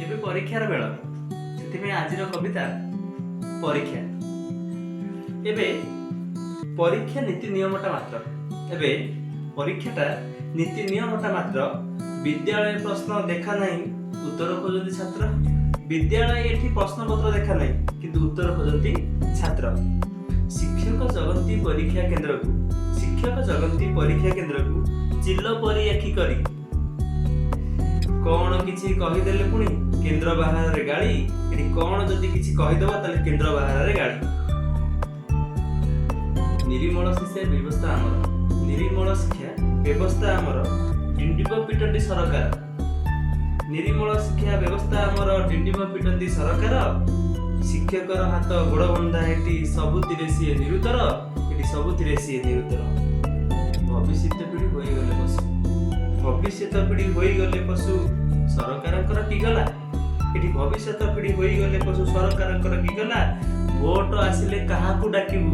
ଏବେ ପରୀକ୍ଷାର ବେଳ, ସେଥିପାଇଁ ଆଜିର କବିତା ପରୀକ୍ଷା। ଏବେ ପରୀକ୍ଷା ନୀତି ନିୟମଟା ମାତ୍ର, ଏବେ ପରୀକ୍ଷାଟା ନୀତି ନିୟମଟା ମାତ୍ର। ବିଦ୍ୟାଳୟ ପ୍ରଶ୍ନ ଦେଖା ନାହିଁ, ଉତ୍ତର ଖୋଜନ୍ତି ଛାତ୍ର। ବିଦ୍ୟାଳୟ ଏଠି ପ୍ରଶ୍ନପତ୍ର ଦେଖା ନାହିଁ, କିନ୍ତୁ ଉତ୍ତର ଖୋଜନ୍ତି ଛାତ୍ର। ଶିକ୍ଷକ ଜଗନ୍ତି ପରୀକ୍ଷା କେନ୍ଦ୍ରକୁ, ଶିକ୍ଷକ ଜଗନ୍ତି ପରୀକ୍ଷା କେନ୍ଦ୍ରକୁ ଚିଲ ପରି ଆଖି କରି। କଣ କିଛି କହିଦେଲେ ପୁଣି କେନ୍ଦ୍ର ବାହାରରେ ଗାଳି, ଏଠି କଣ ଯଦି କିଛି କହିଦବ ତାହେଲେ କେନ୍ଦ୍ର ବାହାରରେ ଗାଳି। ନିରିମଳ ଶିକ୍ଷା ବ୍ୟବସ୍ଥା ଆମର, ନିରିମଳ ଶିକ୍ଷା ବ୍ୟବସ୍ଥା ଆମର, ଡିଣ୍ଡିବ ପିଟନ୍ତି ସରକାର। ନିରିମଳ ଶିକ୍ଷା ବ୍ୟବସ୍ଥା ଆମର, ଡିଣ୍ଡିବ ପିଟନ୍ତି ସରକାର। ଶିକ୍ଷକର ହାତ ଗୋଡ଼ ବନ୍ଧା, ଏଠି ସବୁଥିରେ ସିଏ ନିରୁତ୍ତର, ଏଠି ସବୁଥିରେ ସିଏ ନିରୁତ୍ତର। ଭବିଷ୍ୟତ ପିଢ଼ି ହୋଇଗଲେ ପଶୁ, ଭବିଷ୍ୟତ ପିଢ଼ି ହୋଇଗଲେ ପଶୁ, ସରକାରଙ୍କର କି ଗଲା। ଏଠି ଭବିଷ୍ୟତ ପିଢ଼ି ହୋଇଗଲେ ପଶୁ, ସରକାରଙ୍କର କି ଗଲା। ଭୋଟ ଆସିଲେ କାହାକୁ ଡାକିବୁ,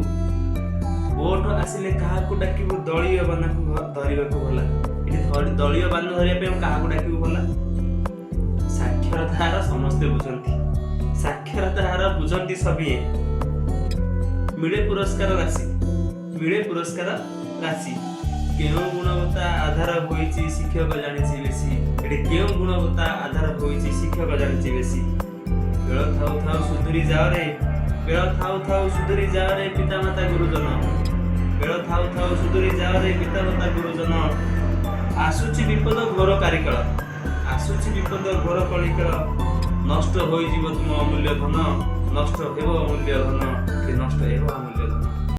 ଭୋଟ ଆସିଲେ କାହାକୁ ଡାକିବୁ, ଦଳୀୟ ବାନାକୁ ଧରିବାକୁ ଭଲା। ଏଠି ଦଳୀୟ ବାନ ଧରିବା ପାଇଁ କାହାକୁ ଡାକିବୁ ଭଲା। ସାକ୍ଷରତା ହାର ସମସ୍ତେ ବୁଝନ୍ତି, ସାକ୍ଷରତା ହାର ବୁଝନ୍ତି ସଭିଏ। ମିଳେ ପୁରସ୍କାର ରାଶି, ମିଳେ ପୁରସ୍କାର ରାଶି। କେଉଁ ଗୁଣବତ୍ତା ଆଧାର ହୋଇଛି ଶିକ୍ଷକ ଜାଣିଛି ବେଶୀ, ଏଠି କେଉଁ ଗୁଣବତ୍ତା ଆଧାର ହୋଇଛି ଶିକ୍ଷକ ଜାଣିଛି ବେଶୀ। ବେଳ ଥାଉ ଥାଉ ସୁଧୁରି ଯାଅରେ, ବେଳ ଥାଉ ଥାଉ ସୁଧୁରି ଯାଅରେ ପିତାମାତା ଗୁରୁଜନ। ବେଳ ଥାଉ ଥାଉ ସୁଧୁରି ଯାଅରେ ପିତାମାତା ଗୁରୁଜନ। ଆସୁଛି ବିପଦ ଘୋର କାରିକଳ, ଆସୁଛି ବିପଦ ଘୋର କଳିକଳ। ନଷ୍ଟ ହୋଇଯିବ ତୁମ ଅମୂଲ୍ୟ ଧନ, ନଷ୍ଟ ହେବ ଅମୂଲ୍ୟ ଧନ, ନଷ୍ଟ ହେବ ଅମୂଲ୍ୟ